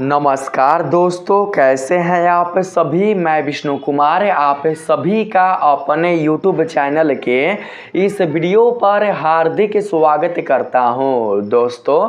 नमस्कार दोस्तों, कैसे हैं आप सभी। मैं विष्णु कुमार आप सभी का अपने YouTube चैनल के इस वीडियो पर हार्दिक स्वागत करता हूं। दोस्तों,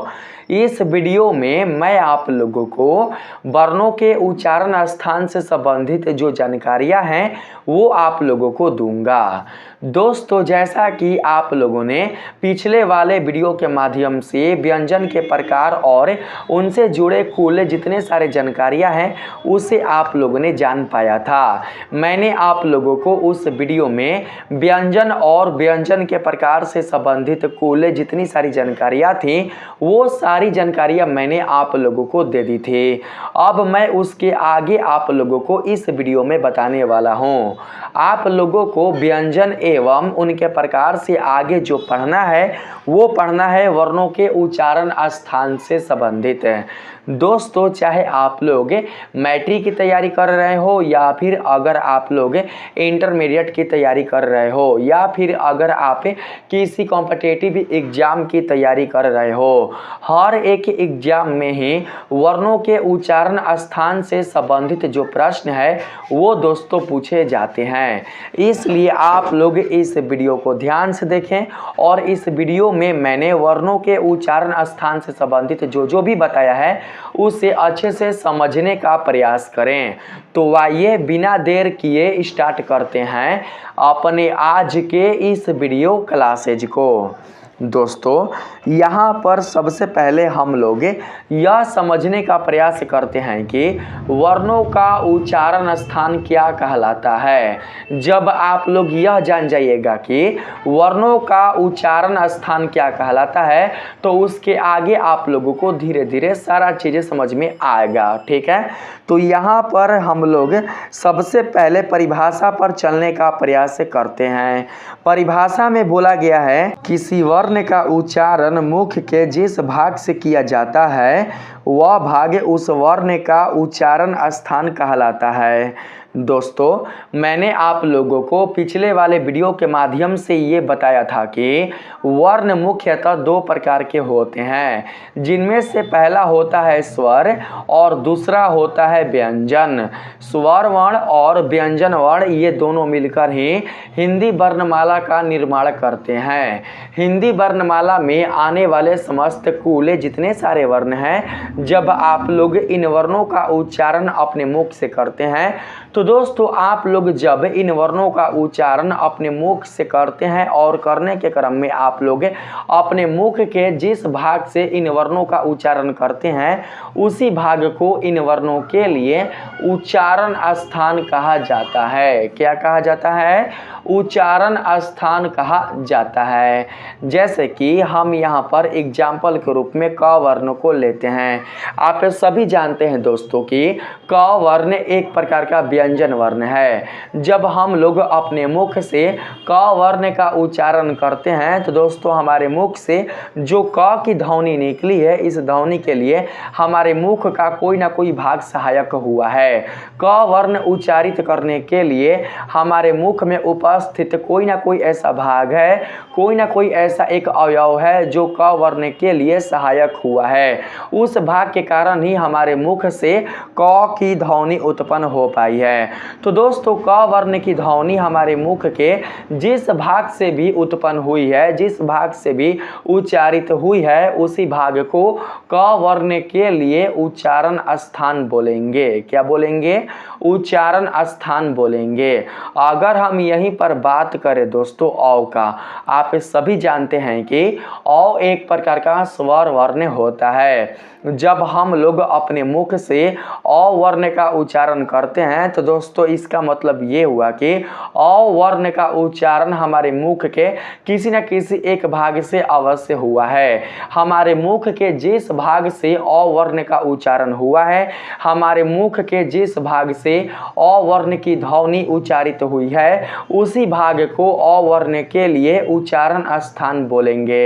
इस वीडियो में मैं आप लोगों को वर्णों के उच्चारण स्थान से संबंधित जो जानकारियां हैं वो आप लोगों को दूंगा। दोस्तों, जैसा कि आप लोगों ने पिछले वाले वीडियो के माध्यम से व्यंजन के प्रकार और उनसे जुड़े कुल जितने सारे जानकारियां हैं उसे आप लोगों ने जान पाया था। मैंने आप लोगों को उस वीडियो में व्यंजन और व्यंजन के प्रकार से संबंधित कुल जितनी सारी जानकारियां थी वो सारी जानकारियां मैंने आप लोगों को दे दी थी। अब मैं उसके आगे आप लोगों को इस वीडियो में बताने वाला हूं। आप लोगों को व्यंजन एवं उनके प्रकार से आगे जो पढ़ना है वो पढ़ना है वर्णों के उच्चारण स्थान से संबंधित है। दोस्तों, चाहे आप लोग मैट्रिक की तैयारी कर रहे हो या फिर अगर आप लोग इंटरमीडिएट की तैयारी कर रहे हो या फिर अगर आप किसी कॉम्पिटिटिव एग्जाम की तैयारी कर रहे हो, हर एक एग्जाम में ही वर्णों के उच्चारण स्थान से संबंधित जो प्रश्न है वो दोस्तों पूछे जाते हैं। इसलिए आप लोग इस वीडियो को ध्यान से देखें और इस वीडियो में मैंने वर्णों के उच्चारण स्थान से संबंधित जो भी बताया है उसे अच्छे से समझने का प्रयास करें। तो आइए बिना देर किए स्टार्ट करते हैं अपने आज के इस वीडियो क्लासेज को। दोस्तों, यहाँ पर सबसे पहले हम लोग यह समझने का प्रयास करते हैं कि वर्णों का उच्चारण स्थान क्या कहलाता है। जब आप लोग यह जान जाइएगा कि वर्णों का उच्चारण स्थान क्या कहलाता है तो उसके आगे आप लोगों को धीरे धीरे सारा चीज़ें समझ में आएगा। ठीक है, तो यहाँ पर हम लोग सबसे पहले परिभाषा पर चलने का प्रयास करते हैं। परिभाषा में बोला गया है किसी वर्ण का उच्चारण मुख के जिस भाग से किया जाता है वह भाग उस वर्ण का उच्चारण स्थान कहलाता है। दोस्तों, मैंने आप लोगों को पिछले वाले वीडियो के माध्यम से ये बताया था कि वर्ण मुख्यतः दो प्रकार के होते हैं, जिनमें से पहला होता है स्वर और दूसरा होता है व्यंजन। स्वर वर्ण और व्यंजन वर्ण ये दोनों मिलकर ही हिंदी वर्णमाला का निर्माण करते हैं। हिंदी वर्णमाला में आने वाले समस्त कुल जितने सारे वर्ण हैं, जब आप लोग इन वर्णों का उच्चारण अपने मुख से करते हैं तो दोस्तों आप लोग जब इन वर्णों का उच्चारण अपने मुख से करते हैं और करने के क्रम में आप लोग अपने मुख के जिस भाग से इन वर्णों का उच्चारण करते हैं उसी भाग को इन वर्णों के लिए उच्चारण स्थान कहा जाता है। क्या कहा जाता है? उच्चारण स्थान कहा जाता है। जैसे कि हम यहाँ पर एग्जाम्पल के रूप में क वर्ण को लेते हैं। आप सभी जानते हैं दोस्तों कि क वर्ण एक प्रकार का व्यंजन वर्ण है। जब हम लोग अपने मुख से क वर्ण का उच्चारण करते हैं तो दोस्तों हमारे मुख से जो क की ध्वनि निकली है, इस ध्वनि के लिए हमारे मुख का कोई ना कोई भाग सहायक हुआ है। क वर्ण उच्चारित करने के लिए हमारे मुख में उपस्थित कोई ना कोई ऐसा भाग है, कोई ना कोई ऐसा एक अवयव है जो क वर्ण के लिए सहायक हुआ है। उस भाग के कारण ही हमारे मुख से क की ध्वनि उत्पन्न हो पाई है। तो दोस्तों, क वर्ण की ध्वनि हमारे मुख के जिस भाग से भी उत्पन्न हुई है, जिस भाग से भी उच्चारित हुई है, उसी भाग को क वर्ण के लिए उच्चारण स्थान बोलेंगे। क्या बोलेंगे? उच्चारण स्थान बोलेंगे। अगर हम यहीं पर बात करें दोस्तों औ का, आप सभी जानते हैं कि औ एक प्रकार का स्वर वर्ण होता है। जब हम लोग अपने मुख से अ वर्ण का उच्चारण करते हैं तो दोस्तों इसका मतलब ये हुआ कि अ वर्ण का उच्चारण हमारे मुख के किसी न किसी एक भाग से अवश्य हुआ है। हमारे मुख के जिस भाग से अ वर्ण का उच्चारण हुआ है, हमारे मुख के के जिस भाग से अ वर्ण की ध्वनि उच्चारित हुई है उसी भाग को अ वर्ण के लिए उच्चारण स्थान बोलेंगे।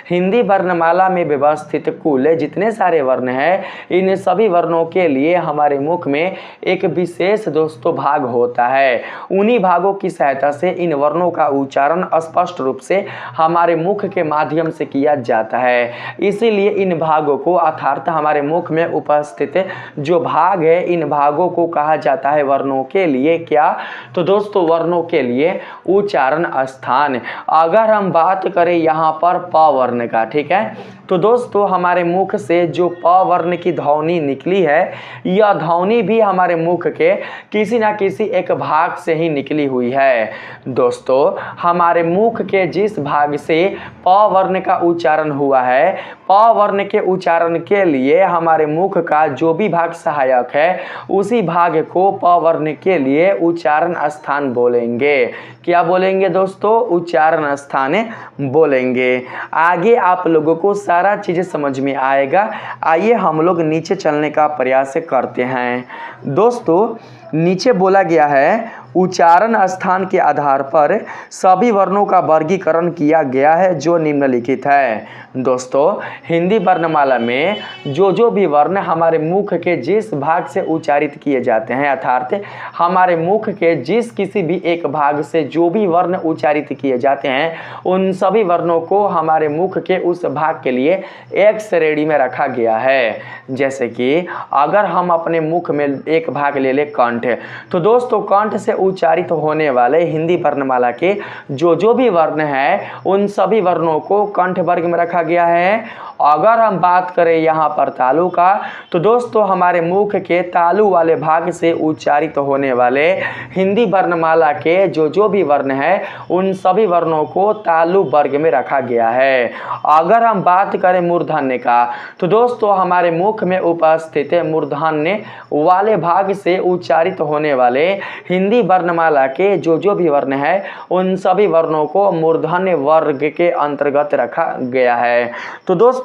हिंदी वर्णमाला में व्यवस्थित कुल जितने सारे वर्ण हैं इन सभी वर्णों के लिए हमारे मुख में एक विशेष दोस्तों भाग होता है। उन्हीं भागों की सहायता से इन वर्णों का उच्चारण स्पष्ट रूप से हमारे मुख के माध्यम से किया जाता है। इसीलिए इन भागों को अर्थात हमारे मुख में उपस्थित जो भाग है इन भागों को कहा जाता है वर्णों के लिए क्या, तो दोस्तों वर्णों के लिए उच्चारण स्थान। अगर हम बात करें यहाँ पर प वर्ण का, ठीक है, तो दोस्तों हमारे मुख से जो प वर्ण की ध्वनि निकली है यह ध्वनि भी हमारे मुख के किसी ना किसी एक भाग से ही निकली हुई है। दोस्तों हमारे मुख के जिस भाग से प वर्ण का उच्चारण हुआ है प वर्ण के उच्चारण के लिए हमारे मुख का जो भी भाग सहायक है उसी भाग को प वर्ण के लिए उच्चारण स्थान बोलेंगे। क्या बोलेंगे दोस्तों? उच्चारण स्थान बोलेंगे। आगे आप लोगों को सारा चीज़ समझ में आएगा। आइए हम लोग नीचे चलने का प्रयास करते हैं। दोस्तों नीचे बोला गया है उच्चारण स्थान के आधार पर सभी वर्णों का वर्गीकरण किया गया है जो निम्नलिखित है। दोस्तों हिंदी वर्णमाला में जो भी वर्ण हमारे मुख के जिस भाग से उच्चारित किए जाते हैं अर्थात हमारे मुख के जिस किसी भी एक भाग से जो भी वर्ण उच्चारित किए जाते हैं उन सभी वर्णों को हमारे मुख के उस भाग के लिए एक श्रेणी में रखा गया है। जैसे कि अगर हम अपने मुख में एक भाग ले ले कंठ, तो दोस्तों कंठ से उच्चारित होने वाले हिंदी वर्णमाला के जो भी वर्ण हैं उन सभी वर्णों को कंठ वर्ग में रखा गया है। अगर हम बात करें यहाँ पर तालु का, तो दोस्तों हमारे मुख के तालु वाले भाग से उच्चारित होने वाले हिंदी वर्णमाला के जो भी वर्ण हैं उन सभी वर्णों को तालु वर्ग में रखा गया है। अगर हम बात करें मूर्धन्य का, तो दोस्तों हमारे मुख में उपस्थित मूर्धन्य वाले भाग से उच्चारित होने वाले हिंदी वर्णमाला के जो भी वर्ण हैं उन सभी वर्णों को मूर्धन्य वर्ग के अंतर्गत रखा गया है। तो दोस्तों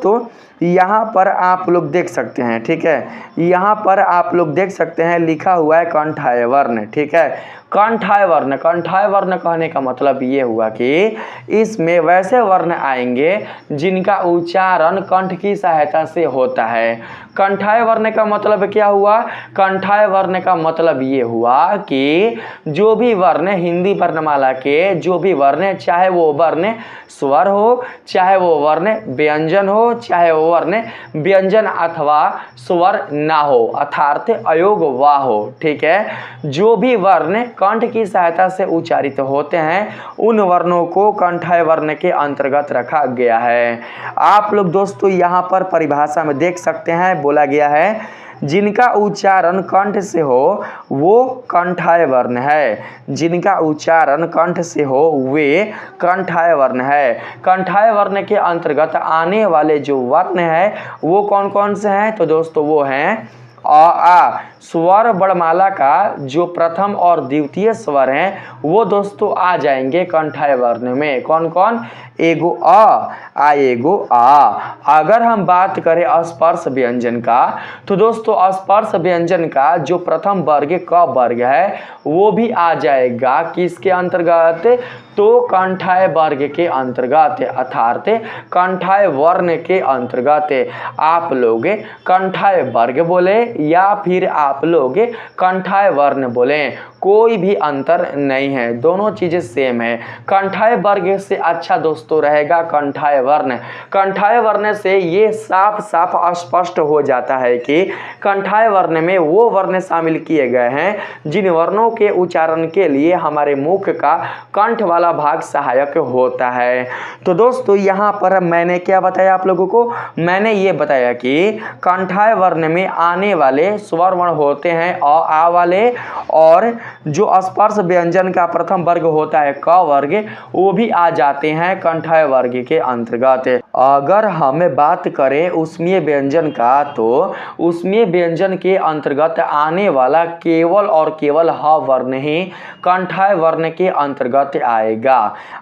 यहाँ पर आप लोग देख सकते हैं, ठीक है, यहाँ पर आप लोग देख सकते हैं लिखा हुआ है कंठाय वर्ण, ठीक है। कंठाय वर्ण कहने का मतलब ये हुआ कि इसमें वैसे वर्ण आएंगे जिनका उच्चारण कंठ की सहायता से होता है। कंठाय वर्ण का मतलब क्या हुआ? कंठाय वर्ण का मतलब ये हुआ कि जो भी वर्ण हिंदी वर्णमाला के जो भी वर्ण, चाहे वो वर्ण स्वर हो, चाहे वो वर्ण व्यंजन हो, चाहे वो वर्ण व्यंजन अथवा स्वर ना हो अर्थात अयोग वा हो, ठीक है, जो भी वर्ण कंठ की सहायता से उच्चारित होते हैं उन वर्णों को कंठाय वर्ण के अंतर्गत रखा गया है। आप लोग दोस्तों यहाँ पर परिभाषा में देख सकते हैं बोला गया है जिनका उच्चारण कंठ से हो वो कंठाय वर्ण है। जिनका उच्चारण कंठ से हो वे कंठाय वर्ण है। कंठाय वर्ण के अंतर्गत आने वाले जो वर्ण हैं वो कौन कौन से हैं? तो दोस्तों वो हैं अ आ। स्वर वर्णमाला का जो प्रथम और द्वितीय स्वर हैं वो दोस्तों आ जाएंगे कंठाय वर्ण में। कौन कौन? एगो आ एगो आ। अगर हम बात करें स्पर्श व्यंजन का, तो दोस्तों स्पर्श व्यंजन का जो प्रथम वर्ग क वर्ग है वो भी आ जाएगा किसके अंतर्गत? तो कंठाय वर्ग के अंतर्गत अर्थात कंठाय वर्ण के अंतर्गत। आप लोग कंठाय वर्ग बोले या फिर आप लोग कंठाय वर्ण बोले, कोई भी अंतर नहीं है, दोनों चीजें सेम है। कंठाय वर्ग से अच्छा दोस्तों रहेगा कंठाय वर्ण। कंठाय वर्ण से ये साफ साफ स्पष्ट हो जाता है कि कंठाय वर्ण में वो वर्ण शामिल किए गए हैं जिन वर्णों के उच्चारण के लिए हमारे मुख का कंठ वाला भाग सहायक होता है। तो दोस्तों यहाँ पर मैंने क्या बताया आप लोगों को? मैंने ये बताया कि कंठाय वर्ण में आने वाले स्वर वर्ण होते हैं अ आ वाले और जो स्पर्श व्यंजन का प्रथम वर्ग होता है क वर्ग, वो भी आ जाते हैं कंठय वर्ग के अंतर्गत। अगर हमें बात करें ऊष्मीय व्यंजन का, तो ऊष्मीय व्यंजन के अंतर्गत आने वाला केवल और केवल ह वर्ण ही कंठय वर्ण के अंतर्गत आएगा।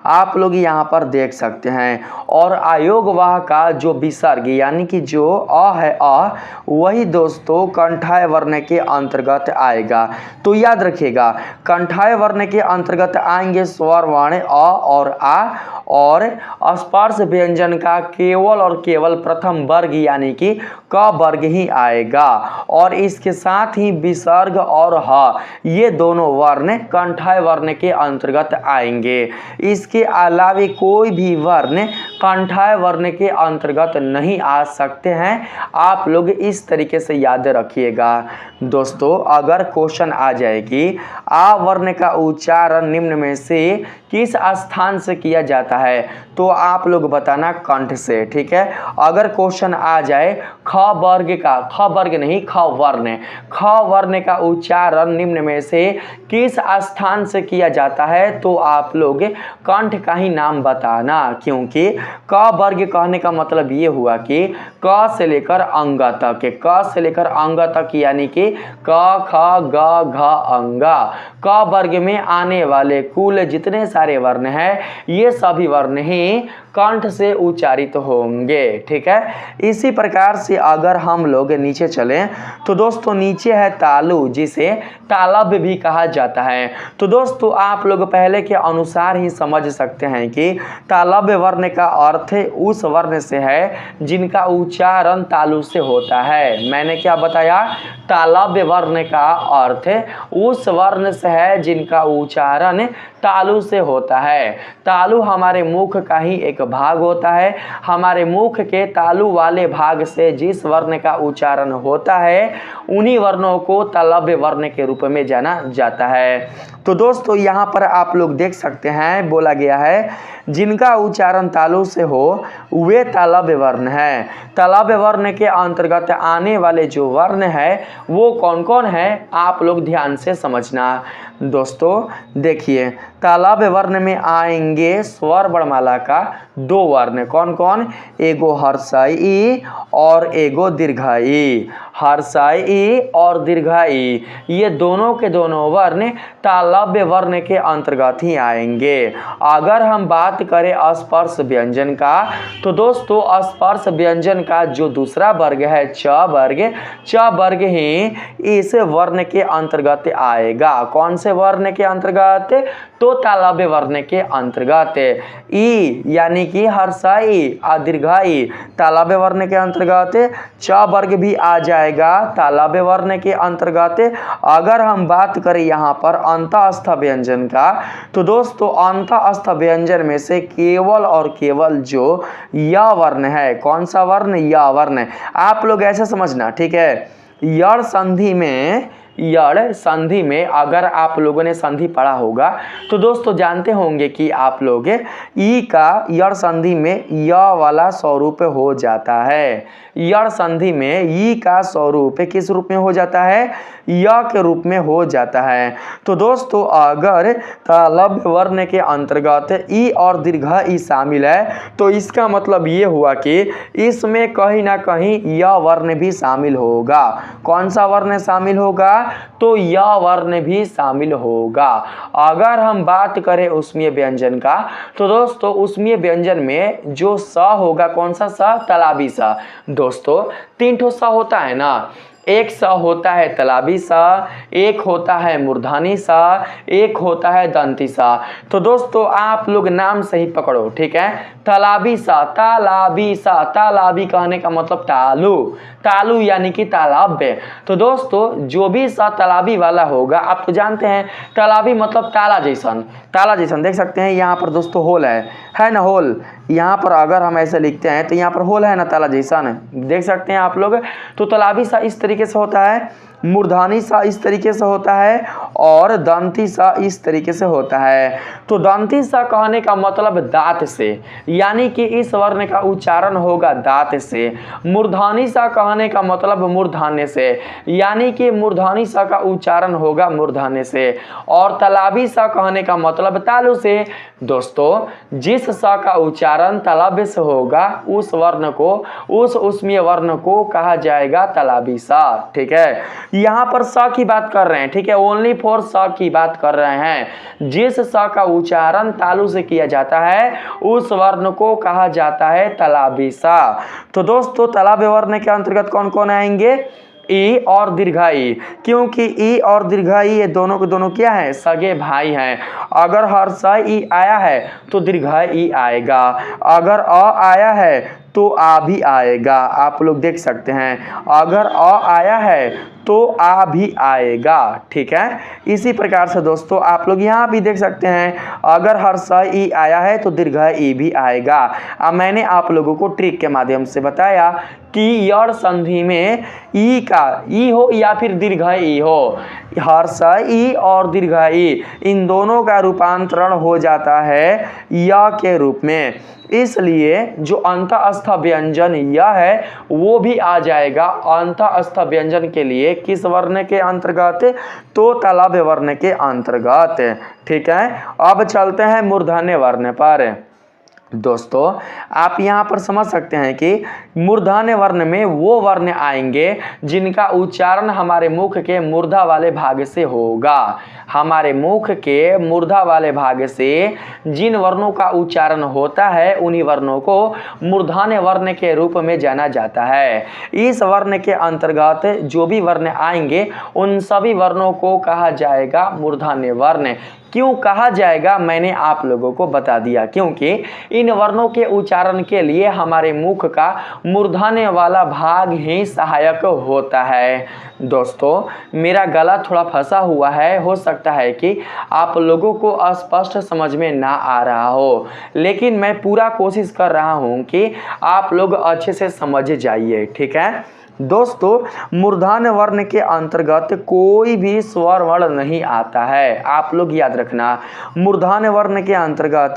आप लोग यहाँ पर देख सकते हैं। और अयोगवाह का जो विसर्ग यानी कि जो अ है अ, वही दोस्तों कंठय वर्ण के अंतर्गत आएगा। तो याद रखिएगा, कंठय वर्ण के अंतर्गत आएंगे स्वर वर्ण अ और आ, और स्पर्श व्यंजन का केवल और केवल प्रथम वर्ग यानी कि क वर्ग ही आएगा। और इसके साथ ही विसर्ग और ह, ये दोनों वर्ण कंठय वर्ण के अंतर्गत आएंगे। इसके अलावा कोई भी वर्ण कंठय वर्ण के अंतर्गत नहीं आ सकते हैं। आप लोग इस तरीके से याद रखिएगा। दोस्तों, अगर क्वेश्चन आ जाए कि आ वर्ण का उच्चारण निम्न में से किस स्थान से किया जाता है, तो आप लोग बताना कंठ से। ठीक है। अगर क्वेश्चन आ जाए ख वर्ग का, ख वर्ग नहीं ख वर्ण, ख वर्ण का उच्चारण निम्न में से किस स्थान से किया जाता है, तो आप लोग कंठ का ही नाम बताना। क्योंकि क वर्ग कहने का मतलब ये हुआ कि क से लेकर अंग तक, क से लेकर अंग तक यानी कि क ख ग घ अंग। क वर्ग में आने वाले कुल जितने सारे वर्ण हैं, ये सभी वर्ण ही कंठ से उच्चारित होंगे। ठीक है। इसी प्रकार से अगर हम लोग नीचे चलें, तो दोस्तों नीचे है तालु, जिसे तालब भी कहा जाता है। तो दोस्तों आप लोग पहले के अनुसार ही समझ सकते हैं कि तालब वर्ण का अर्थ उस वर्ण से है जिनका उच्चारण तालु से होता है। मैंने क्या बताया? तालब वर्ण का अर्थ उस वर्ण से है जिनका उच्चारण तालु से होता है। तालु हमारे मुख का ही एक भाग होता है। हमारे मुख के तालु वाले भाग से जिस वर्ण का उच्चारण होता है, उन्हीं वर्णों को तालव्य वर्ण के रूप में जाना जाता है। तो दोस्तों यहाँ पर आप लोग देख सकते हैं, बोला गया है जिनका उच्चारण तालु से हो वे तालव्य वर्ण है। तालव्य वर्ण के अंतर्गत आने वाले जो वर्ण है वो कौन कौन है, आप लोग ध्यान से समझना। दोस्तों देखिए, तालव्य वर्ण में आएंगे स्वर वर्णमाला का दो वर्ण। कौन कौन? एगो हर्षाई ई और एगो दीर्घाई। हर्षाई ई और दीर्घाई, ये दोनों के दोनों वर्ण तालव्य वर्ण के अंतर्गत ही आएंगे। अगर हम बात करें स्पर्श व्यंजन का, तो दोस्तों स्पर्श व्यंजन का जो दूसरा वर्ग है च वर्ग, च वर्ग ही इस वर्ण के अंतर्गत आएगा। कौन से वर्ण के अंतर्गत? तो तालव्य वर्ण के अंतर्गत। ई यानी कि हर्षाई दीर्घाई तालव्य वर्ण के अंतर्गत। च वर्ग भी आ जाएगा तालव्य वर्ण के अंतर्गत। अगर हम बात करें यहाँ पर अंतःस्थ व्यंजन का, तो दोस्तों अंतःस्थ व्यंजन में से केवल और केवल जो य वर्ण है, कौन सा वर्ण? य वर्ण। आप लोग ऐसे समझना, ठीक है। यड़ संधि में अगर आप लोगों ने संधि पढ़ा होगा, तो दोस्तों जानते होंगे कि आप लोग ई का यड़ संधि में य वाला स्वरूप हो जाता है। यड़ संधि में ई का स्वरूप किस रूप में हो जाता है? य के रूप में हो जाता है। तो दोस्तों अगर तालव्य वर्ण के अंतर्गत ई और दीर्घ ई शामिल है, तो इसका मतलब ये हुआ कि इसमें कहीं ना कहीं य वर्ण भी शामिल होगा। कौन सा वर्ण शामिल होगा? तो य वर्ण भी शामिल होगा। अगर हम बात करें ऊष्मीय व्यंजन का, तो दोस्तों ऊष्मीय व्यंजन में जो स होगा, कौन सा स? तालाबी स। दोस्तों तीन ठो स होता है ना, एक स होता है तालाबी स, एक होता है मूर्धनी स, एक होता है दंती स। तो दोस्तों आप लोग नाम सही पकड़ो, ठीक है। तालाबी स, तालाबी स, तालाबी कहने का मतलब तालु, तालु यानी कि तालव्य। तो दोस्तों जो भी स तालाबी वाला होगा, आप तो जानते हैं तालाबी मतलब ताला जैसन। ताला जैसन देख सकते हैं यहाँ पर दोस्तों होल है ना, होल। यहाँ पर अगर हम ऐसे लिखते हैं तो यहाँ पर होल है ना ताला जैसा ना, देख सकते हैं आप लोग। तो तालाबी सा इस तरीके से होता है, मूर्धानी सा इस तरीके से होता है और दंती सा इस तरीके से होता है। तो दंती सा कहने का मतलब दांत से, यानी कि इस वर्ण का उच्चारण होगा दांत से। मूर्धानी सा कहने का मतलब मूर्धान्य से, यानी कि मूर्धानी सा का उच्चारण होगा मूर्धान्य से। और तालाबी सा कहने का मतलब तालु से। दोस्तों जिस सा का उच्चारण तालाबी से होगा उस वर्ण को, उस उसमें वर्ण को कहा जाएगा तालाबी सा। ठीक है, यहाँ पर सा की बात कर रहे हैं, ठीक है, ओनली फॉर सा की बात कर रहे हैं। जिस सा का उच्चारण तालु से किया जाता है उस वर्ण को कहा जाता है तालाबी सा। तो दोस्तों तालाबी वर्ण के अंतर्गत कौन कौन आएंगे? ई और दीर्घाई, क्योंकि ई और दीर्घाई ये दोनों के दोनों क्या है? सगे भाई हैं। अगर हर्षा ई आया है तो दीर्घाई ई आएगा, अगर अ आया है तो आ भी आएगा। आप लोग देख सकते हैं, अगर अ आया है तो आ भी आएगा। ठीक है, इसी प्रकार से दोस्तों आप लोग यहाँ भी देख सकते हैं, अगर हर्षा ई आया है तो दीर्घ ई भी आएगा। अब मैंने आप लोगों को ट्रिक के माध्यम से बताया कि यड़ संधि में ई का ई हो या फिर दीर्घ ई हो, हर्षा ई और दीर्घ ई इन दोनों का रूपांतरण हो जाता है य के रूप में। इसलिए जो अंतःस्थ व्यंजन य है वो भी आ जाएगा अंतःस्थ व्यंजन के लिए किस वर्ण के अंतर्गत? तो तालव्य वर्ण के अंतर्गत। ठीक है, अब चलते हैं मूर्धन्य वर्ण पर। दोस्तों आप यहाँ पर समझ सकते हैं कि मूर्धन्य वर्ण में वो वर्ण आएंगे जिनका उच्चारण हमारे मुख के मूर्धा वाले भाग से होगा। हमारे मुख के मूर्धा वाले भाग से जिन वर्णों का उच्चारण होता है उन्हीं वर्णों को मूर्धन्य वर्ण के रूप में जाना जाता है। इस वर्ण के अंतर्गत जो भी वर्ण आएंगे उन सभी वर्णों को कहा जाएगा मूर्धन्य वर्ण। क्यों कहा जाएगा मैंने आप लोगों को बता दिया, क्योंकि इन वर्णों के उच्चारण के लिए हमारे मुख का मूर्धन्य वाला भाग ही सहायक होता है। दोस्तों मेरा गला थोड़ा फंसा हुआ है, हो सकता है कि आप लोगों को अस्पष्ट समझ में ना आ रहा हो, लेकिन मैं पूरा कोशिश कर रहा हूं कि आप लोग अच्छे से समझ जाइए। ठीक है दोस्तों, मूर्धन्य वर्ण के अंतर्गत कोई भी स्वर वर्ण नहीं आता है। आप लोग याद रखना, मूर्धन्य वर्ण के अंतर्गत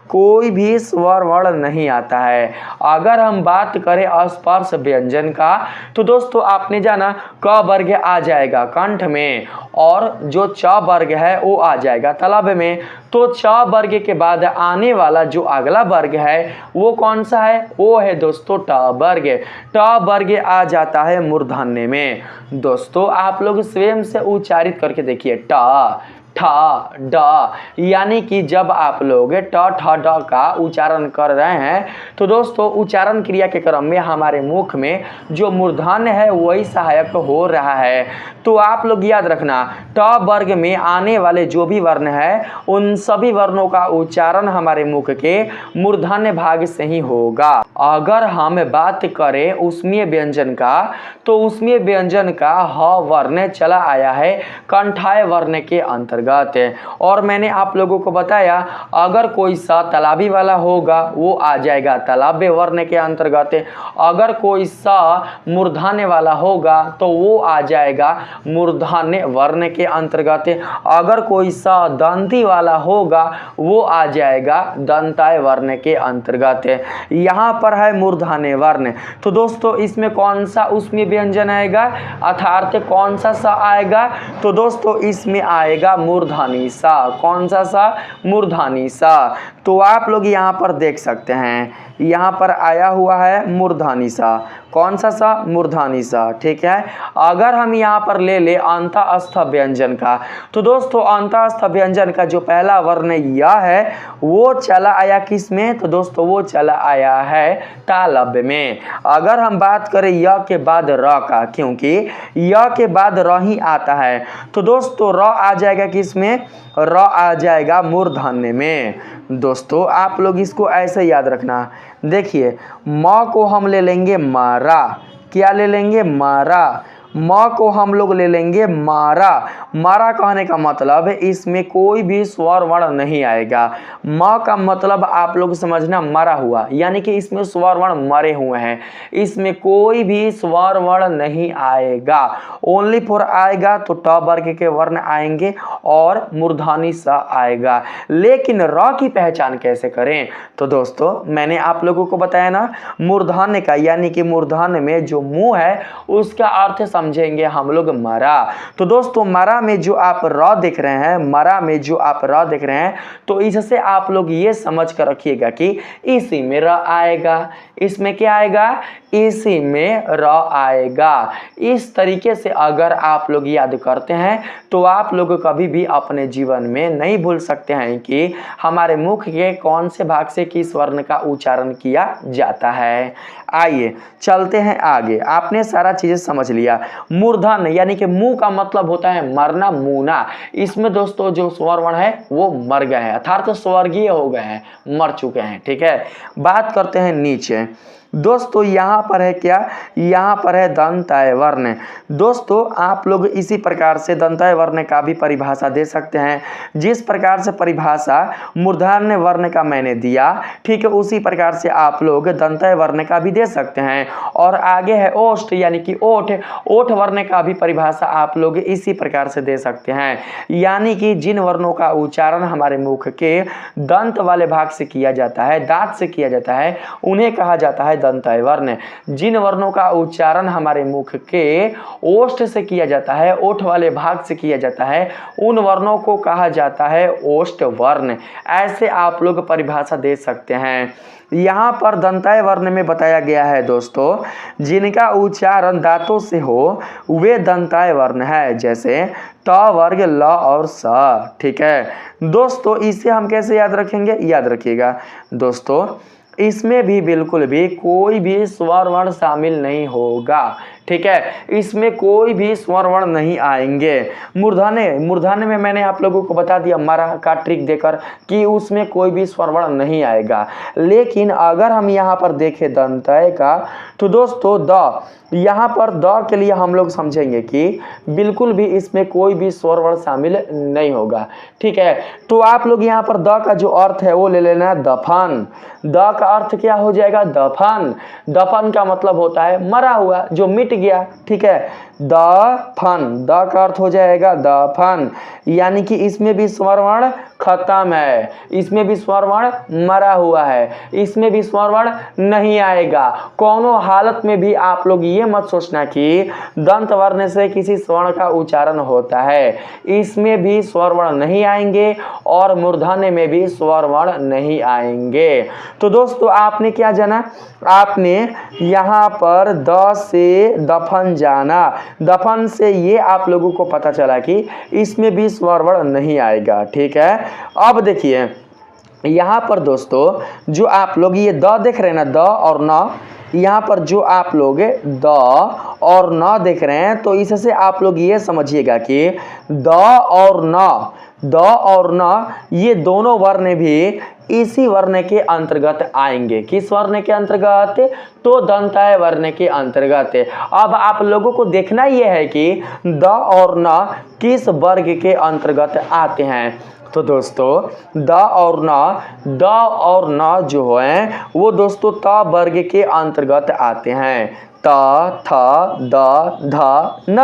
कोई भी स्वर वर्ण नहीं आता है। अगर हम बात करें अस्पर्श व्यंजन का तो दोस्तों आपने जाना क वर्ग आ जाएगा कंठ में और जो च वर्ग है वो आ जाएगा तालव्य में। तो च वर्ग के बाद आने वाला जो अगला वर्ग है वो कौन सा है? वो है दोस्तों ट वर्ग। ट वर्ग आ जाता है मूर्धन्य में। दोस्तों आप लोग स्वयं से उच्चारित करके देखिए, ट ठ ड, यानी कि जब आप लोग ट ठ ड का उच्चारण कर रहे हैं तो दोस्तों उच्चारण क्रिया के क्रम में हमारे मुख में जो मूर्धन्य है वही सहायक हो रहा है। तो आप लोग याद रखना, ट वर्ग में आने वाले जो भी वर्ण है उन सभी वर्णों का उच्चारण हमारे मुख के मूर्धन्य भाग से ही होगा। अगर हम बात करें उसमें व्यंजन का तो उसमें व्यंजन का ह वर्ण चला आया है कंठाय वर्ण के अंतर्गत। और मैंने आप लोगों को बताया अगर कोई सा तालाबी वाला होगा वो आ जाएगा तालव्य वर्ण के अंतर्गत, अगर कोई सा मूर्धन्य वाला होगा तो वो आ जाएगा मूर्धन्य वर्ण के अंतर्गत, अगर कोई सा दंती वाला होगा वो आ जाएगा दंताय वर्ण के अंतर्गत। यहाँ पर है मूर्धन्य वर्ण। तो दोस्तों इसमें कौन सा उसमें व्यंजन आएगा अर्थात कौन सा आएगा? तो दोस्तों इसमें आएगा मूर्धनी सा। कौन सा? मूर्धनी सा। तो आप लोग यहाँ पर देख सकते हैं यहाँ पर आया हुआ है मूर्धनी सा। कौन सा? मूर्धनी सा। ठीक है, अगर हम यहाँ पर ले ले अंतःस्थ व्यंजन का तो दोस्तों अंतःस्थ व्यंजन का जो पहला वर्ण य है वो चला आया किस में? तो दोस्तों वो चला आया है तालव्य में। अगर हम बात करें य के बाद र का, क्योंकि य के बाद र ही आता है तो दोस्तों र आ जाएगा किस में? र आ जाएगा मूर्धन्य में। दोस्तों आप लोग इसको ऐसे याद रखना, देखिए म को हम ले लेंगे मारा। क्या ले लेंगे? मारा। म को हम लोग ले लेंगे मारा। मारा कहने का मतलब इसमें कोई भी स्वर वर्ण नहीं आएगा। म का मतलब आप लोग समझना मरा हुआ, यानी कि इसमें स्वर वर्ण मरे हुए हैं, इसमें कोई भी स्वर वर्ण नहीं आएगा। ओनली फॉर आएगा तो ट वर्ग के वर्ण आएंगे और मूर्धनी स आएगा। लेकिन र की पहचान कैसे करें? तो दोस्तों मैंने आप लोगों को बताया ना, मूर्धन्य का यानी कि मूर्धन्य में जो मुंह है उसका अर्थ समझेंगे हम लोग मरा। तो दोस्तों मरा में जो आप र देख रहे हैं, मरा में जो आप र देख रहे हैं, तो इससे आप लोग ये समझ कर रखिएगा कि इसी में र आएगा। इसमें क्या आएगा? इसी में र आएगा। इस तरीके से अगर आप लोग याद करते हैं तो आप लोग कभी भी अपने जीवन में नहीं भूल सकते हैं कि हमारे मुख के कौन से भाग से किस वर्ण का उच्चारण किया जाता है। आइए चलते हैं आगे। आपने सारा चीजें समझ लिया। मूर्धन यानी कि मुंह का मतलब होता है मरना, मुना। इसमें दोस्तों जो स्वर वर्ण है वो मर गए हैं, अर्थात तो स्वर्गीय हो गए हैं, मर चुके हैं। ठीक है, बात करते हैं नीचे। दोस्तों यहाँ पर है क्या? यहाँ पर है दंताय वर्ण। दोस्तों आप लोग इसी प्रकार से दंताय वर्ण का भी परिभाषा दे सकते हैं। जिस प्रकार से परिभाषा मूर्धन्य वर्ण का मैंने दिया, ठीक है, उसी प्रकार से आप लोग दंताय वर्ण का भी दे सकते हैं। और आगे है ओष्ठ यानी कि ओठ। ओठ वर्ण का भी परिभाषा आप लोग इसी प्रकार से दे सकते हैं, यानी कि जिन वर्णों का उच्चारण हमारे मुख के दंत वाले भाग से किया जाता है, दांत से किया जाता है, उन्हें कहा जाता है दंताय वर्ण। जिन वर्णों का उच्चारण हमारे मुख के ओष्ठ से किया जाता है, ओठ वाले भाग से किया जाता है, उन वर्णों को कहा जाता है ओष्ठ वर्ण। ऐसे आप लोग परिभाषा दे सकते हैं। यहाँ पर दंताय वर्ण में बताया गया है दोस्तों, जिनका उच्चारण दांतों से हो वे दंताय वर्ण है, जैसे ट वर्ग, ल और स। ठीक है दोस्तों, इसे हम कैसे याद रखेंगे? याद रखिएगा दोस्तों, इसमें भी बिल्कुल भी कोई भी स्वर वर्ण शामिल नहीं होगा। ठीक है, इसमें कोई भी स्वर वर्ण नहीं आएंगे। मूर्धन्य में मैंने आप लोगों को बता दिया मरा का ट्रिक देकर कि उसमें कोई भी स्वर वर्ण नहीं आएगा। लेकिन अगर हम यहाँ पर देखें दंताय का, तो दोस्तों द, यहाँ पर द के लिए हम लोग समझेंगे कि बिल्कुल भी इसमें कोई भी स्वर वर्ण शामिल नहीं होगा। ठीक है, तो आप लोग यहाँ पर द का जो अर्थ है वो ले लेना है दफन। द का अर्थ क्या हो जाएगा? दफन। दफन का मतलब होता है मरा हुआ, जो मिट गया। ठीक है, दफन, द का अर्थ हो जाएगा दफन, यानी कि इसमें भी स्वर वर्ण खत्म है, इसमें भी स्वर वर्ण मरा हुआ है, इसमें भी स्वर वर्ण नहीं आएगा। कोनो हालत में भी आप लोग ये मत सोचना कि दंत वर्ण से किसी स्वर्ण का उच्चारण होता है, इसमें भी स्वर वर्ण नहीं आएंगे और मूर्धन्य में भी स्वर वर्ण नहीं आएंगे। तो दोस्तों आपने क्या जाना? आपने यहाँ पर द से दफन जाना। दफन से ये आप लोगों को पता चला कि इसमें भी स्वर वर्ण नहीं आएगा। ठीक है, अब देखिए यहाँ पर दोस्तों जो आप लोग ये द देख रहे हैं ना, द और न, यहाँ पर जो आप लोग द और न देख रहे हैं, तो इससे आप लोग ये समझिएगा कि द और न ये दोनों वर्ण भी इसी वर्ण के अंतर्गत आएंगे। किस वर्ण के अंतर्गत? तो दंताय वर्ण के अंतर्गत। अब आप लोगों को देखना यह है कि द और न किस वर्ग के अंतर्गत आते हैं। तो दोस्तों द और न जो है वो दोस्तों त वर्ग के अंतर्गत आते हैं। त, थ, द, ध, न,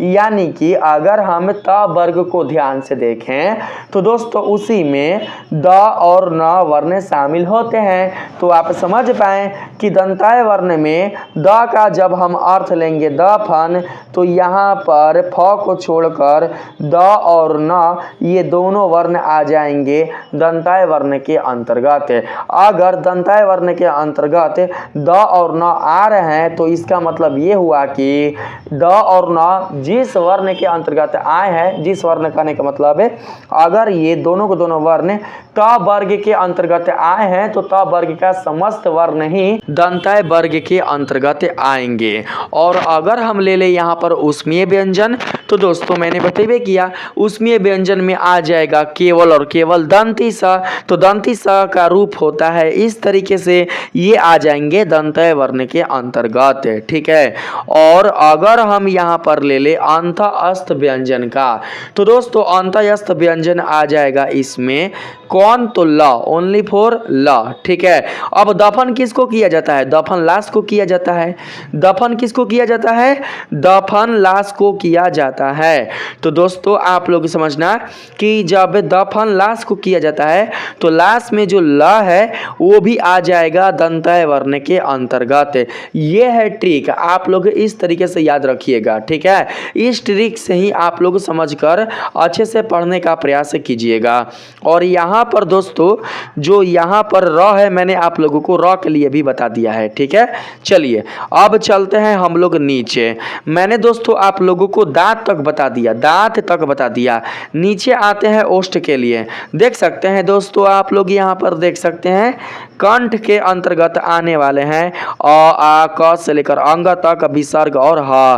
यानी कि अगर हम त वर्ग को ध्यान से देखें तो दोस्तों उसी में द और न वर्ण शामिल होते हैं। तो आप समझ पाएं कि दंताय वर्ण में द का जब हम अर्थ लेंगे दफन, तो यहाँ पर फ को छोड़कर द और न ये दोनों वर्ण आ जाएंगे दंताय वर्ण के अंतर्गत। अगर दंताय वर्ण के अंतर्गत द और न आ रहे हैं तो इसका मतलब ये हुआ कि द और न जिस वर्ण के अंतर्गत आए हैं, जिस वर्ण कहने का मतलब है अगर ये दोनों को दोनों वर्ण त वर्ग के अंतर्गत आए हैं तो त वर्ग का समस्त वर्ण ही दंताय वर्ग के अंतर्गत आएंगे। और अगर हम ले ले यहाँ पर उष्मीय व्यंजन, तो दोस्तों मैंने बतेबे किया उसमें व्यंजन में आ जाएगा केवल और केवल दंती स। तो दंती स का रूप होता है इस तरीके से, ये आ जाएंगे दंतय वर्ण के अंतर्गत, ठीक है। और अगर हम यहाँ पर ले ले अंतःस्थ व्यंजन का, तो दोस्तों अंतःस्थ व्यंजन आ जाएगा इसमें कौन, तो ल, ओनली फॉर ल, ठीक है। अब दफन किसको किया जाता है, दफन लाश को किया जाता है। दफन किसको किया जाता है, दफन लाश को किया जाता है। तो दोस्तों आप लोग समझना कि जब दफन लाश को किया जाता है तो लाश में जो ल है वो भी आ जाएगा दंतय वर्ण के अंतर्गत। ये है ट्रिक, आप लोग इस तरीके से याद रखिएगा, ठीक है। इस ट्रिक से ही आप लोग समझकर अच्छे से पढ़ने का प्रयास कीजिएगा। और यहाँ पर दोस्तों जो यहाँ पर र है मैंने आप लोगों को र के लिए भी बता दिया है, ठीक है। चलिए अब चलते हैं हम लोग नीचे। मैंने दोस्तों आप लोगों को दांत तक बता दिया, दांत तक बता दिया। नीचे आते हैं ओष्ठ के लिए। देख सकते हैं दोस्तों आप लोग यहाँ पर देख सकते हैं कंठ के अंतर्गत आने वाले हैं अ आ क से लेकर अंग तक विसर्ग और ह।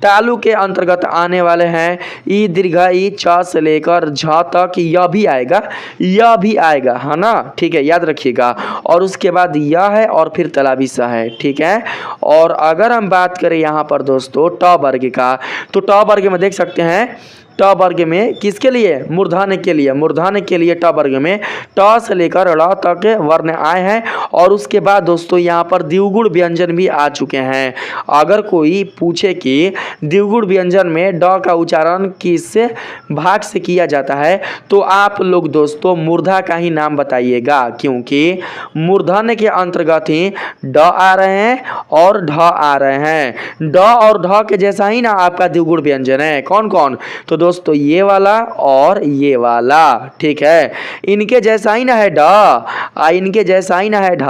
तालु के अंतर्गत आने वाले हैं ई दीर्घ ई च से लेकर झ तक, यह भी आएगा, यह भी आएगा, है ना, ठीक है, याद रखिएगा। और उसके बाद यह है और फिर तलाबी सा है, ठीक है। और अगर हम बात करें यहाँ पर दोस्तों ट वर्ग का, तो ट वर्ग में देख सकते हैं ट वर्ग में किसके लिए, मूर्धन्य के लिए, मूर्धन्य के लिए ट वर्ग में ट से लेकर ड़ तक वर्ण आए हैं। और उसके बाद दोस्तों यहाँ पर द्विगुण व्यंजन भी आ चुके हैं। अगर कोई पूछे कि द्विगुण व्यंजन में ड का उच्चारण किस भाग से किया जाता है, तो आप लोग दोस्तों मूर्धा का ही नाम बताइएगा, क्योंकि मूर्धन्य के अंतर्गत ही ड आ रहे हैं और ढ आ रहे हैं। ड और ढ के जैसा ही ना आपका द्विगुण व्यंजन है, कौन कौन, तो दोस्तों ये वाला और ये वाला, ठीक है। इनके जैसा ही ना है ड, इनके जैसा ही ना है ढ।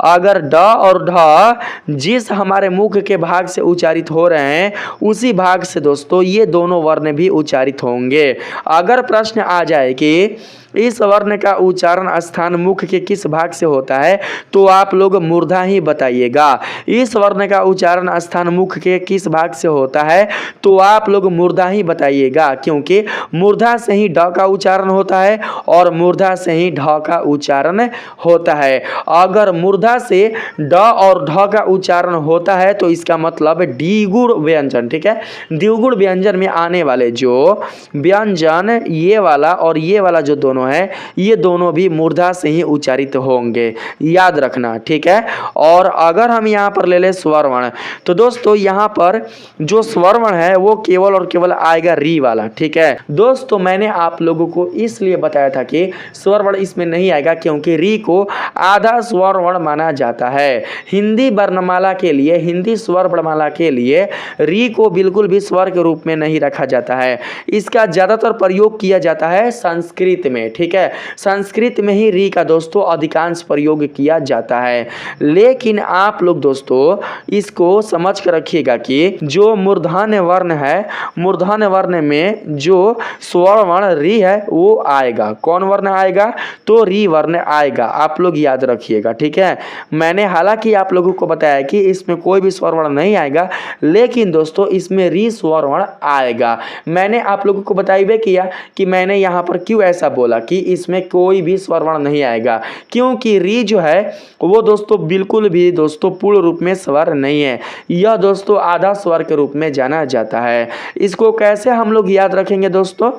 अगर ड और ढ जिस हमारे मुख के भाग से उच्चारित हो रहे हैं उसी भाग से दोस्तों ये दोनों वर्ण भी उच्चारित होंगे। अगर प्रश्न आ जाए कि इस वर्ण का उच्चारण स्थान मुख के किस भाग से होता है, तो आप लोग मूर्धा ही बताइएगा। इस वर्ण का उच्चारण स्थान मुख के किस भाग से होता है, तो आप लोग मूर्धा ही बताइएगा, क्योंकि मूर्धा से ही ड का उच्चारण होता है और मूर्धा से ही ढ का उच्चारण होता है। अगर मूर्धा से ड और ढ का उच्चारण होता है तो इसका मतलब द्विगुण व्यंजन, ठीक है। द्विगुण व्यंजन में आने वाले जो व्यंजन ये वाला और ये वाला जो दोनों है, ये दोनों भी मूर्धा से ही उच्चारित होंगे, याद रखना, ठीक है। और अगर हम यहाँ पर ले ले स्वर वर्ण, तो दोस्तों यहाँ पर जो स्वर वर्ण है वो केवल और केवल आएगा री वाला, ठीक है। दोस्तों मैंने आप लोगों को इसलिए बताया था कि स्वर वर्ण इसमें नहीं आएगा क्योंकि री को आधा स्वर वर्ण माना जाता है। हिंदी वर्णमाला के लिए, हिंदी स्वर वर्णमाला के लिए री को बिल्कुल भी स्वर के रूप में नहीं रखा जाता है। इसका ज्यादातर प्रयोग किया जाता है संस्कृत में, ठीक है। संस्कृत में ही री का दोस्तों अधिकांश प्रयोग किया जाता है। लेकिन आप लोग दोस्तों इसको समझ कर रखिएगा कि जो मूर्धन्य वर्ण है, मूर्धन्य वर्ण में जो स्वर वर्ण री है वो आएगा। कौन वर्ण आएगा, तो री वर्ण आएगा, आप लोग याद रखिएगा, ठीक है। मैंने हालांकि आप लोगों को बताया कि इसमें कोई भी स्वर वर्ण नहीं आएगा, लेकिन दोस्तों इसमें री स्वर वर्ण आएगा। मैंने आप लोगों को बताइए किया कि मैंने यहाँ पर क्यों ऐसा बोला कि इसमें कोई भी स्वर वर्ण नहीं आएगा, क्योंकि री जो है वो दोस्तों बिल्कुल भी दोस्तों पूर्ण रूप में स्वर नहीं है, यह दोस्तों आधा स्वर के रूप में जाना जाता है। इसको कैसे हम लोग याद रखेंगे दोस्तों,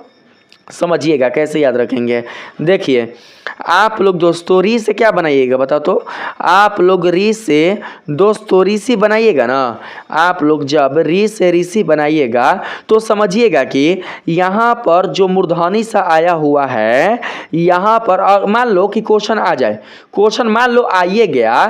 समझिएगा कैसे याद रखेंगे। देखिए आप लोग दोस्तों री से क्या बनाइएगा बताओ, तो आप लोग री से दोस्तों ऋषि बनाइएगा ना। आप लोग जब री से ऋषि बनाइएगा तो समझिएगा कि यहाँ पर जो मूर्धनी सा आया हुआ है, यहाँ पर मान लो कि क्वेश्चन आ जाए, क्वेश्चन मान लो आइए गया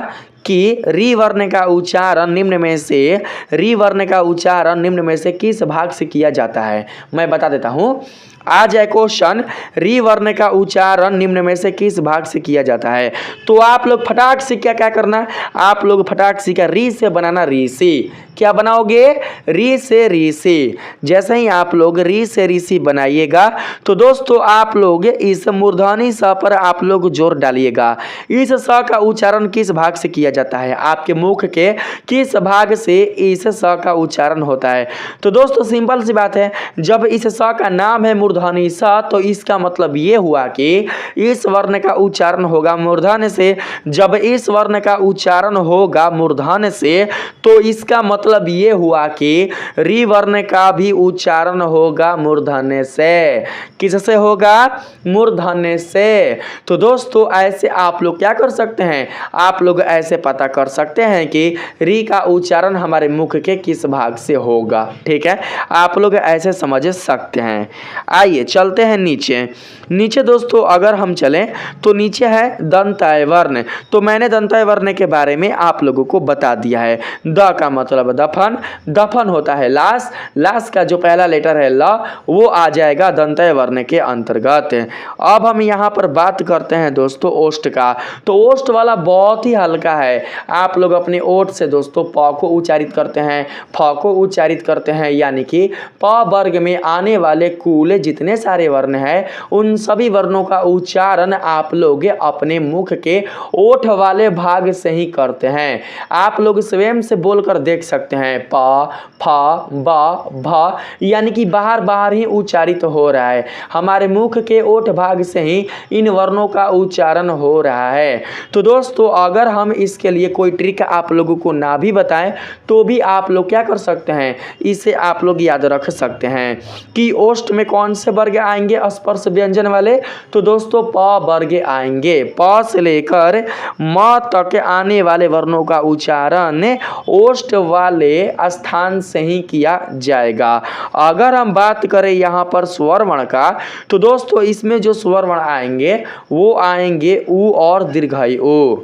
कि री वर्ण का उच्चारण निम्न में से, री वर्ण का उच्चारण निम्न में से किस भाग से किया जाता है। मैं बता देता हूँ। आ जाए क्वेश्चन, री वर्ण का उच्चारण निम्न में से किस भाग से किया जाता है? तो आप लोग फटाक से क्या करना, आप लोग फटाक से क्या री से बनाना, ऋषि। क्या बनाओगे? री से ऋषि। जैसे ही आप लोग री से ऋषि बनाइएगा तो दोस्तों आप लोग इस मूर्धनी स पर आप लोग जोर डालिएगा। इस स का उच्चारण किस भाग से किया जाता है? आपके मुख के किस भाग से इस स का उच्चारण होता है? तो दोस्तों सिंपल सी बात है, जब इस स का नाम है मूर्धनी स तो इसका मतलब ये हुआ कि इस वर्ण का उच्चारण होगा मूर्धन्य से। जब इस वर्ण का उच्चारण होगा मूर्धन्य से तो इसका मतलब ये हुआ कि री वर्ण का भी उच्चारण होगा मूर्धन्य से। किससे होगा? मूर्धन्य से। तो दोस्तों ऐसे आप लोग क्या कर सकते हैं, आप लोग ऐसे पता कर सकते हैं कि री का उच्चारण हमारे मुख के किस भाग से होगा। ठीक है, आप लोग ऐसे समझ सकते हैं। आइए चलते हैं नीचे। नीचे दोस्तों अगर हम चलें तो नीचे है दंताय वर्ण। तो मैंने दंताय वर्ण के बारे में आप लोगों को बता दिया है। द का मतलब दफन, दफन होता है लाश, लाश का जो पहला लेटर है ल वो आ जाएगा दंताय वर्ण के अंतर्गत। अब हम यहाँ पर बात करते हैं दोस्तों ओष्ठ का। तो ओष्ठ वाला बहुत ही हल्का है। आप लोग अपने ओठ से दोस्तों प को उच्चारित करते हैं, फ को उच्चारित करते हैं, यानी कि प वर्ग में आने वाले कुल जितने सारे वर्ण हैं उन सभी वर्णों का उच्चारण आप लोग अपने मुख के ओठ वाले भाग से ही करते हैं। आप लोग स्वयं से बोलकर देख सकते हैं, प, फ, ब, भ, यानी कि बाहर बाहर ही उच्चारित हो रहा है। हमारे मुख के ओठ भाग से ही इन वर्णों का उच्चारण हो रहा है। तो दोस्तों अगर हम इसके लिए कोई ट्रिक आप लोगों को ना भी बताएं तो भी आप लोग क्या कर सकते हैं, इसे आप लोग याद रख सकते हैं कि ओष्ठ में कौन से वर्ग आएंगे स्पर्श व्यंजन वाले। तो दोस्तों प वर्ग आएंगे। प से लेकर म तक आने वाले वर्णों का उच्चारण ओष्ठ वाले स्थान से ही किया जाएगा। अगर हम बात करें यहाँ पर स्वर वर्ण का तो दोस्तों इसमें जो स्वर वर्ण आएंगे वो आएंगे उ और दीर्घायु उ।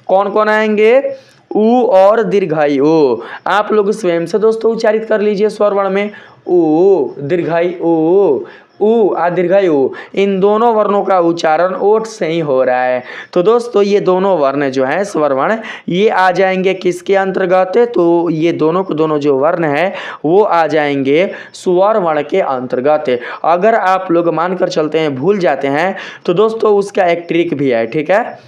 कौन कौन आएंगे? उ और दीर्घायु उ। आप लोग स्वयं से दोस्तों उच्चारित कर लीजिए स्वर वर्ण में, उ दीर्घायु उ आ दीर्घायु। इन दोनों वर्णों का उच्चारण ओठ से ही हो रहा है। तो दोस्तों ये दोनों वर्ण जो हैं स्वर वर्ण ये आ जाएंगे किसके अंतर्गत? तो ये दोनों के दोनों जो वर्ण है वो आ जाएंगे स्वर वर्ण के अंतर्गत। अगर आप लोग मानकर चलते हैं भूल जाते हैं तो दोस्तों उसका एक ट्रिक भी है। ठीक है,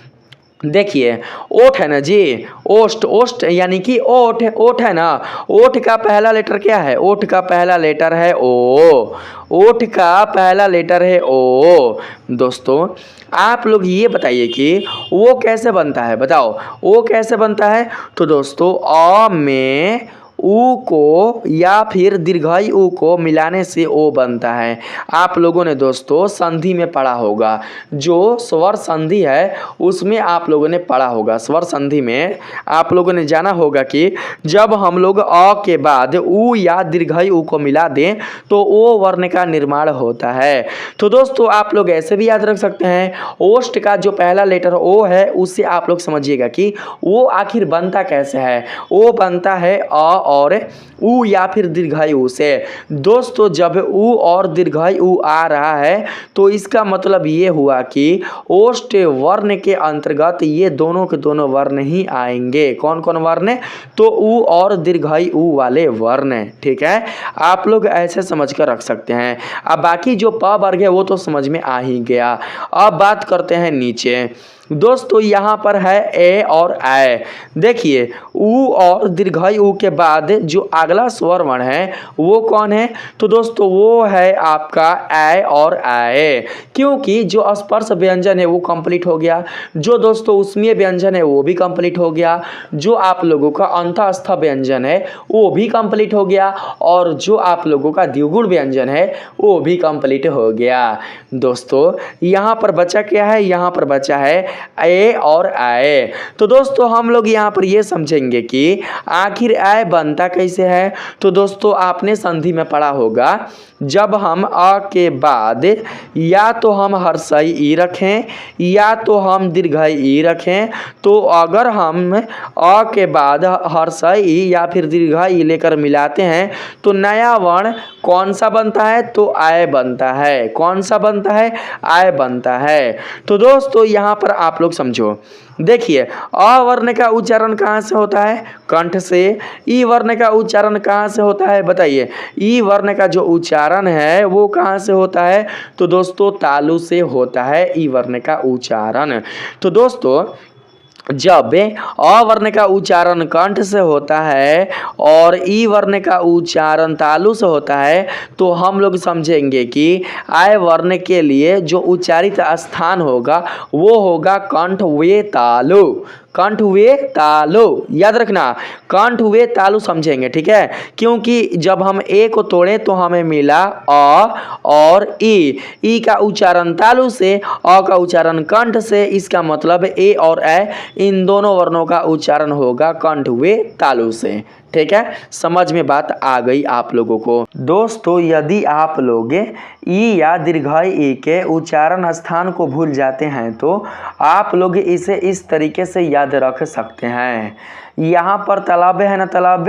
देखिए ओठ है ना जी, ओष्ठ, ओष्ठ यानी कि ओठ, ओठ है ना, ओठ का पहला लेटर क्या है? ओठ का पहला लेटर है ओ, ओठ का पहला लेटर है ओ। दोस्तों आप लोग ये बताइए कि वो कैसे बनता है, बताओ वो कैसे बनता है? तो दोस्तों अ में उ को या फिर दीर्घायु उ को मिलाने से ओ बनता है। आप लोगों ने दोस्तों संधि में पढ़ा होगा, जो स्वर संधि है उसमें आप लोगों ने पढ़ा होगा। स्वर संधि में आप लोगों ने जाना होगा कि जब हम लोग अ के बाद उ या दीर्घायु उ को मिला दें तो ओ वर्ण का निर्माण होता है। तो दोस्तों आप लोग ऐसे भी याद रख सकते हैं, ओष्ठ का जो पहला लेटर ओ है उससे आप लोग समझिएगा कि वो आखिर बनता कैसे है। ओ बनता है अ और उ या फिर दीर्घायु से। दोस्तों जब उ और दीर्घायु आ रहा है तो इसका मतलब ये हुआ कि ओष्ठ वर्ण के अंतर्गत ये दोनों के दोनों वर्ण ही आएंगे। कौन कौन वर्ण? तो उ और दीर्घायु वाले वर्ण। ठीक है, आप लोग ऐसे समझ कर रख सकते हैं। अब बाकी जो प वर्ग है वो तो समझ में आ ही गया। अब बात करते हैं नीचे। दोस्तों यहाँ पर है ए और ऐ। देखिए उ और दीर्घायु उ के बाद जो अगला स्वर वर्ण है वो कौन है? तो दोस्तों वो है आपका ऐ और ऐ, क्योंकि जो स्पर्श व्यंजन है वो कंप्लीट हो गया, जो दोस्तों उसमें व्यंजन है वो भी कंप्लीट हो गया, जो आप लोगों का अंतःस्थ व्यंजन है वो भी कंप्लीट हो गया, और जो आप लोगों का द्विगुण व्यंजन है वो भी कंप्लीट हो गया। दोस्तों यहाँ पर बचा क्या है? यहाँ पर बचा है ए और आए। तो दोस्तों हम लोग यहाँ पर ये समझेंगे कि आखिर आय बनता कैसे है। तो दोस्तों आपने संधि में पढ़ा होगा, जब हम अ के बाद या तो हम हर्षई ई रखें या तो हम दीर्घई ई रखें, तो अगर हम अ के बाद हर्षई ई या फिर दीर्घई ई लेकर मिलाते हैं तो नया वर्ण कौन सा बनता है, तो आय बनता है। कौन सा बनता है, आय बनता है। तो दोस्तों यहाँ पर आप लोग समझो, देखिए अ वर्ण का उच्चारण कहाँ से होता है, कंठ से। ई वर्ण का उच्चारण कहाँ से होता है, बताइए। ई वर्ण का जो उच्चारण है वो कहाँ से होता है, तो दोस्तों तालु से होता है ई वर्ण का उच्चारण। तो दोस्तों जब अ वर्ण का उच्चारण कंठ से होता है और ई वर्ण का उच्चारण तालु से होता है, तो हम लोग समझेंगे कि आय वर्ण के लिए जो उच्चारित स्थान होगा वो होगा कंठ वे तालु। कंठ हुए तालु, याद रखना, कंठ हुए तालु समझेंगे, ठीक है। क्योंकि जब हम ए को तोड़े तो हमें मिला अ और ई का उच्चारण तालु से, अ का उच्चारण कंठ से। इसका मतलब ए और ए इन दोनों वर्णों का उच्चारण होगा कंठ हुए तालु से, ठीक है। समझ में बात आ गई आप लोगों को। दोस्तों यदि आप लोग ई या दीर्घई ई के उच्चारण स्थान को भूल जाते हैं तो आप लोग इसे इस तरीके से याद रख सकते हैं। यहाँ पर तालब है ना, तालब।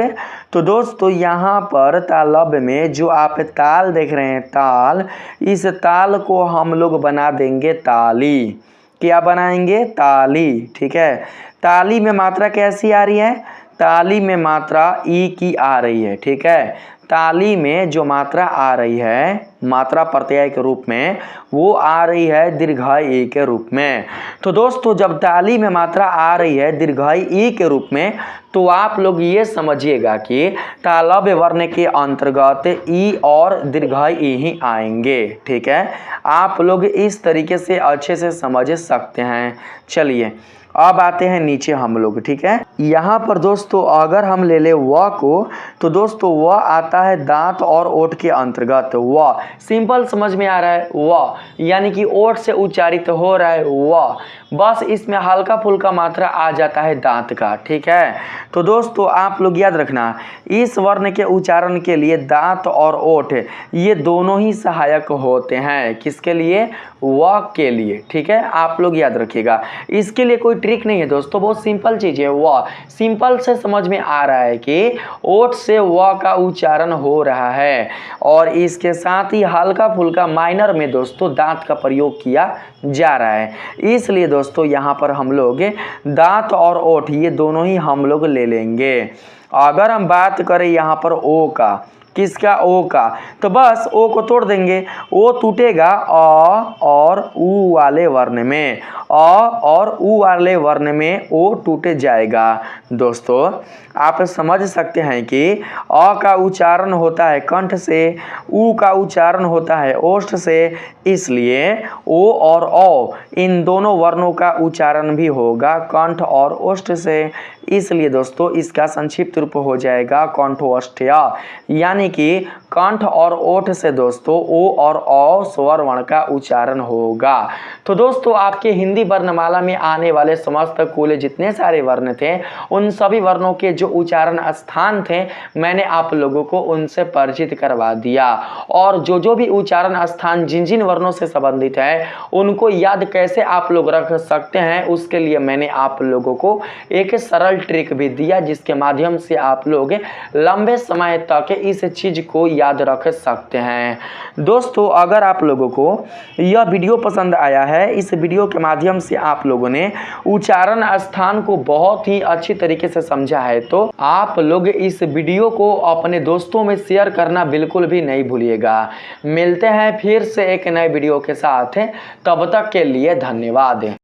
तो दोस्तों यहाँ पर तालब में जो आप ताल देख रहे हैं, ताल, इस ताल को हम लोग बना देंगे ताली। क्या बनाएंगे, ताली, ठीक है। ताली में मात्रा कैसी आ रही है, ताली में मात्रा ई की आ रही है, ठीक है। ताली में जो मात्रा आ रही है, मात्रा प्रत्यय के रूप में, वो आ रही है दीर्घई ई के रूप में। तो दोस्तों जब ताली में मात्रा आ रही है दीर्घई ई के रूप में, तो आप लोग ये समझिएगा कि तालब वर्ण के अंतर्गत ई और दीर्घई ई ही आएंगे, ठीक है। आप लोग इस तरीके से अच्छे से समझ सकते हैं। चलिए अब आते हैं नीचे हम लोग, ठीक है। यहाँ पर दोस्तों अगर हम ले ले व को, तो दोस्तों व आता है दांत और ओठ के अंतर्गत। व सिंपल समझ में आ रहा है, व यानी कि ओठ से उच्चारित हो रहा है व, बस इसमें हल्का फुल्का मात्रा आ जाता है दांत का, ठीक है। तो दोस्तों आप लोग याद रखना, इस वर्ण के उच्चारण के लिए दांत और ओठ ये दोनों ही सहायक होते हैं। किसके लिए, व के लिए, ठीक है। आप लोग याद रखिएगा, इसके लिए कोई ट्रिक नहीं है दोस्तों, बहुत सिंपल चीज़ है। व सिंपल से समझ में आ रहा है कि ओठ से व का उच्चारण हो रहा है और इसके साथ ही हल्का फुल्का माइनर में दोस्तों दांत का प्रयोग किया जा रहा है। इसलिए दोस्तों यहाँ पर हम लोग दांत और ओठ ये दोनों ही हम लोग ले लेंगे। अगर हम बात करें यहाँ पर ओ का, किसका, ओ का, तो बस ओ को तोड़ देंगे, ओ टूटेगा अ और उ वाले वर्ण में, अ और उ वाले वर्ण में ओ टूट जाएगा। दोस्तों आप समझ सकते हैं कि अ का उच्चारण होता है कंठ से, उ का उच्चारण होता है ओष्ठ से, इसलिए ओ और औ इन दोनों वर्णों का उच्चारण भी होगा कंठ और ओष्ठ से। इसलिए दोस्तों इसका संक्षिप्त रूप हो जाएगा कंठोष्ठ्य, यानी कि कंठ और ओठ से दोस्तों ओ और औ स्वर वर्ण का उच्चारण होगा। तो दोस्तों आपके हिंदी वर्णमाला में आने वाले समस्त कुल जितने सारे वर्ण थे, उन सभी वर्णों के जो उच्चारण स्थान थे मैंने आप लोगों को उनसे परिचित करवा दिया। और जो भी उच्चारण स्थान जिन जिन वर्णों से संबंधित है उनको याद कैसे आप लोग रख सकते हैं, उसके लिए मैंने आप लोगों को एक सरल ट्रिक भी दिया, जिसके माध्यम से आप लोग लंबे समय तक इस चीज को याद रख सकते हैं। दोस्तों अगर आप लोगों को यह वीडियो पसंद आया है, इस वीडियो के माध्यम से आप लोगों ने उच्चारण स्थान को बहुत ही अच्छी तरीके से समझा है, तो आप लोग इस वीडियो को अपने दोस्तों में शेयर करना बिल्कुल भी नहीं भूलिएगा। मिलते हैं फिर से एक नए वीडियो के साथ, तब तक के लिए धन्यवाद।